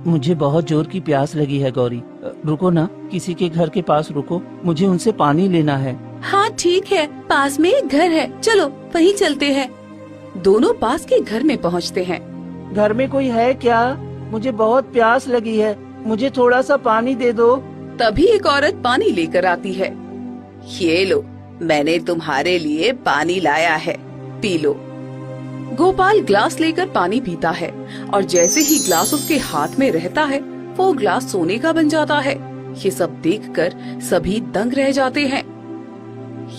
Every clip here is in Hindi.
मुझे बहुत जोर की प्यास लगी है गौरी। रुको ना, किसी के घर के पास रुको, मुझे उनसे पानी लेना है। हाँ ठीक है, पास में एक घर है, चलो वहीं चलते हैं। दोनों पास के घर में पहुँचते हैं। घर में कोई है क्या? मुझे बहुत प्यास लगी है, मुझे थोड़ा सा पानी दे दो। तभी एक औरत पानी लेकर आती है। ये लो, मैंने तुम्हारे लिए पानी लाया है, पी लो। गोपाल ग्लास लेकर पानी पीता है और जैसे ही ग्लास उसके हाथ में रहता है वो ग्लास सोने का बन जाता है। ये सब देखकर सभी दंग रह जाते हैं।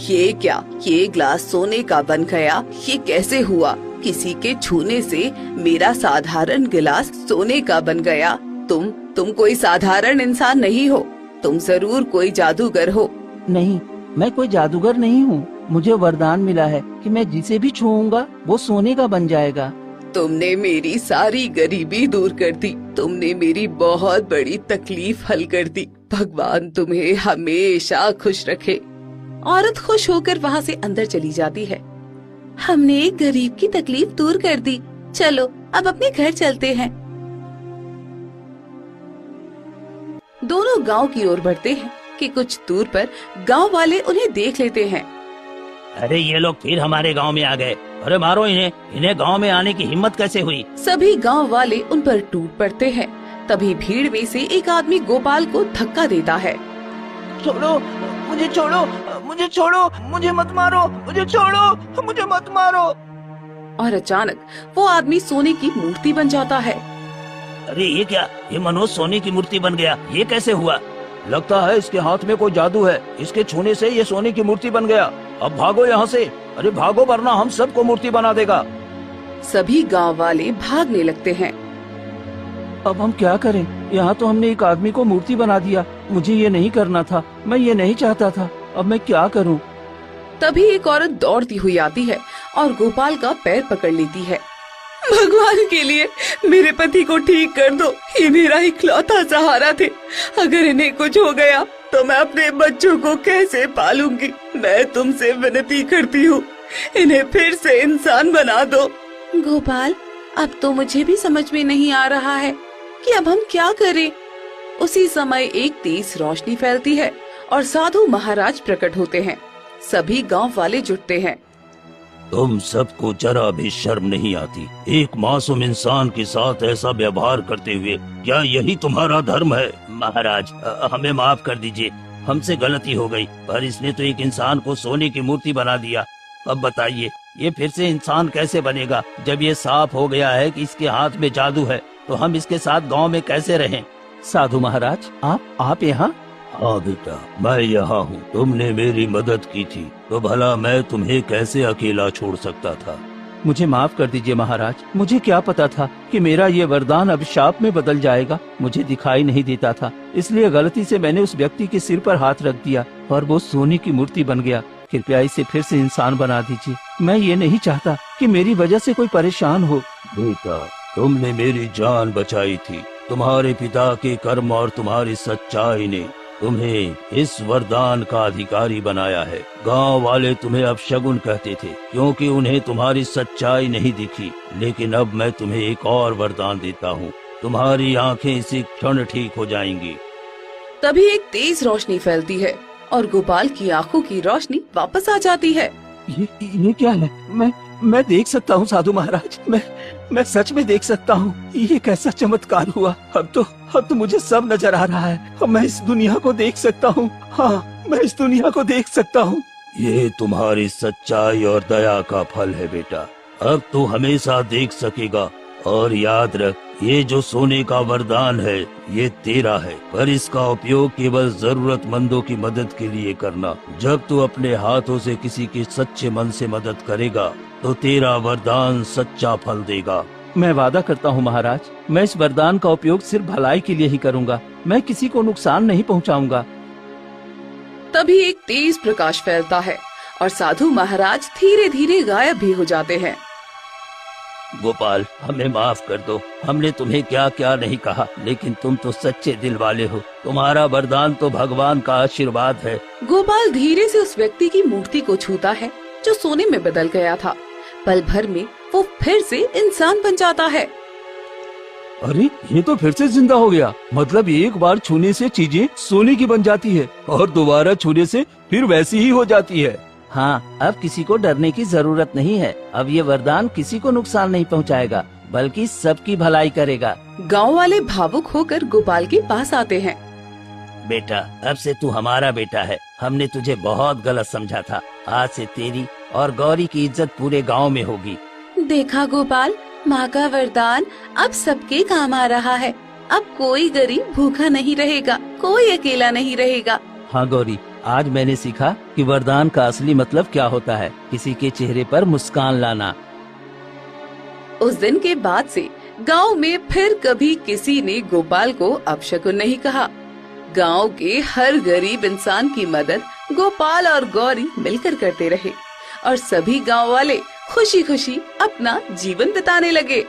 ये क्या, ये ग्लास सोने का बन गया? ये कैसे हुआ? किसी के छूने से मेरा साधारण गिलास सोने का बन गया। तुम कोई साधारण इंसान नहीं हो, तुम जरूर कोई जादूगर हो। नहीं, मैं कोई जादूगर नहीं हूँ। मुझे वरदान मिला है कि मैं जिसे भी छूऊंगा वो सोने का बन जाएगा। तुमने मेरी सारी गरीबी दूर कर दी, तुमने मेरी बहुत बड़ी तकलीफ हल कर दी। भगवान तुम्हें हमेशा खुश रखे। औरत खुश होकर वहाँ से अंदर चली जाती है। हमने एक गरीब की तकलीफ दूर कर दी, चलो अब अपने घर चलते हैं। दोनों गांव की ओर बढ़ते हैं कि कुछ दूर पर गांव वाले उन्हें देख लेते हैं। अरे ये लोग फिर हमारे गांव में आ गए। अरे मारो इन्हें, इन्हें गांव में आने की हिम्मत कैसे हुई? सभी गांव वाले उन पर टूट पड़ते हैं। तभी भीड़ में से एक आदमी गोपाल को धक्का देता है। छोड़ो मुझे, छोड़ो मुझे, छोड़ो मुझे, मत मारो मुझे, छोड़ो मुझे, मत मारो। और अचानक वो आदमी सोने की मूर्ति बन जाता है। अरे ये क्या, ये मनोज सोने की मूर्ति बन गया, ये कैसे हुआ? लगता है इसके हाथ में कोई जादू है, इसके छूने से ये सोने की मूर्ति बन गया। अब भागो यहाँ से, अरे भागो वरना हम सबको मूर्ति बना देगा। सभी गांव वाले भागने लगते हैं। अब हम क्या करें? यहाँ तो हमने एक आदमी को मूर्ति बना दिया। मुझे ये नहीं करना था, मैं ये नहीं चाहता था। अब मैं क्या करूँ? तभी एक औरत दौड़ती हुई आती है और गोपाल का पैर पकड़ लेती है। भगवान के लिए मेरे पति को ठीक कर दो, ये मेरा इकलौता सहारा थे। अगर इन्हें कुछ हो गया तो मैं अपने बच्चों को कैसे पालूंगी? मैं तुमसे विनती करती हूँ, इन्हें फिर से इंसान बना दो। गोपाल, अब तो मुझे भी समझ में नहीं आ रहा है कि अब हम क्या करें। उसी समय एक तेज रोशनी फैलती है और साधु महाराज प्रकट होते हैं। सभी गांव वाले जुटते हैं। तुम सबको जरा भी शर्म नहीं आती? एक मासूम इंसान के साथ ऐसा व्यवहार करते हुए, क्या यही तुम्हारा धर्म है? महाराज, हमें माफ कर दीजिए, हमसे गलती हो गई, पर इसने तो एक इंसान को सोने की मूर्ति बना दिया। अब बताइए, ये फिर से इंसान कैसे बनेगा? जब ये साफ हो गया है कि इसके हाथ में जादू है, तो हम इसके साथ गांव में कैसे रहें? साधु महाराज, आप यहाँ? हाँ बेटा, मैं यहाँ हूँ। तुमने मेरी मदद की थी, तो भला मैं तुम्हें कैसे अकेला छोड़ सकता था? मुझे माफ कर दीजिए महाराज, मुझे क्या पता था कि मेरा ये वरदान अब शाप में बदल जाएगा। मुझे दिखाई नहीं देता था, इसलिए गलती से मैंने उस व्यक्ति के सिर पर हाथ रख दिया और वो सोने की मूर्ति बन गया। कृपया इसे फिर से इंसान बना दीजिए। मैं ये नहीं चाहता कि मेरी वजह से कोई परेशान हो। बेटा, तुमने मेरी जान बचाई थी। तुम्हारे पिता के कर्म और तुम्हारी सच्चाई ने तुम्हें इस वरदान का अधिकारी बनाया है। गांव वाले तुम्हें अपशगुन कहते थे क्योंकि उन्हें तुम्हारी सच्चाई नहीं दिखी, लेकिन अब मैं तुम्हें एक और वरदान देता हूँ। तुम्हारी आंखें इसी क्षण ठीक हो जाएंगी। तभी एक तेज रोशनी फैलती है और गोपाल की आंखों की रोशनी वापस आ जाती है। ये क्या है? मैं देख सकता हूँ साधु महाराज, मैं सच में देख सकता हूँ। ये कैसा चमत्कार हुआ? अब तो मुझे सब नजर आ रहा है। अब मैं इस दुनिया को देख सकता हूँ। हाँ, मैं इस दुनिया को देख सकता हूँ। ये तुम्हारी सच्चाई और दया का फल है बेटा। अब तू हमेशा देख सकेगा। और याद रख, ये जो सोने का वरदान है ये तेरा है, पर इसका उपयोग केवल जरूरतमंदों की मदद के लिए करना। जब तू अपने हाथों से किसी की सच्चे मन से मदद करेगा तो तेरा वरदान सच्चा फल देगा। मैं वादा करता हूँ महाराज, मैं इस वरदान का उपयोग सिर्फ भलाई के लिए ही करूँगा। मैं किसी को नुकसान नहीं पहुँचाऊंगा। तभी एक तेज प्रकाश फैलता है और साधु महाराज धीरे धीरे गायब भी हो जाते हैं। गोपाल, हमें माफ कर दो। हमने तुम्हें क्या क्या नहीं कहा, लेकिन तुम तो सच्चे दिल वाले हो। तुम्हारा वरदान तो भगवान का आशीर्वाद है। गोपाल धीरे से उस व्यक्ति की मूर्ति को छूता है जो सोने में बदल गया था। पल भर में वो फिर से इंसान बन जाता है। अरे ये तो फिर से जिंदा हो गया। मतलब एक बार छूने से चीजें सोने की बन जाती है और दोबारा छूने से फिर वैसी ही हो जाती है। हाँ, अब किसी को डरने की जरूरत नहीं है। अब ये वरदान किसी को नुकसान नहीं पहुँचाएगा, बल्कि सबकी भलाई करेगा। गांव वाले भावुक होकर गोपाल के पास आते हैं। बेटा, अब से तू हमारा बेटा है। हमने तुझे बहुत गलत समझा था। आज से तेरी और गौरी की इज्जत पूरे गांव में होगी। देखा गोपाल, माँ का वरदान अब सबके काम आ रहा है। अब कोई गरीब भूखा नहीं रहेगा, कोई अकेला नहीं रहेगा। हाँ गौरी, आज मैंने सीखा कि वरदान का असली मतलब क्या होता है। किसी के चेहरे पर मुस्कान लाना। उस दिन के बाद से गांव में फिर कभी किसी ने गोपाल को अपशकुन नहीं कहा। गांव के हर गरीब इंसान की मदद गोपाल और गौरी मिलकर करते रहे और सभी गांव वाले खुशी खुशी अपना जीवन बिताने लगे।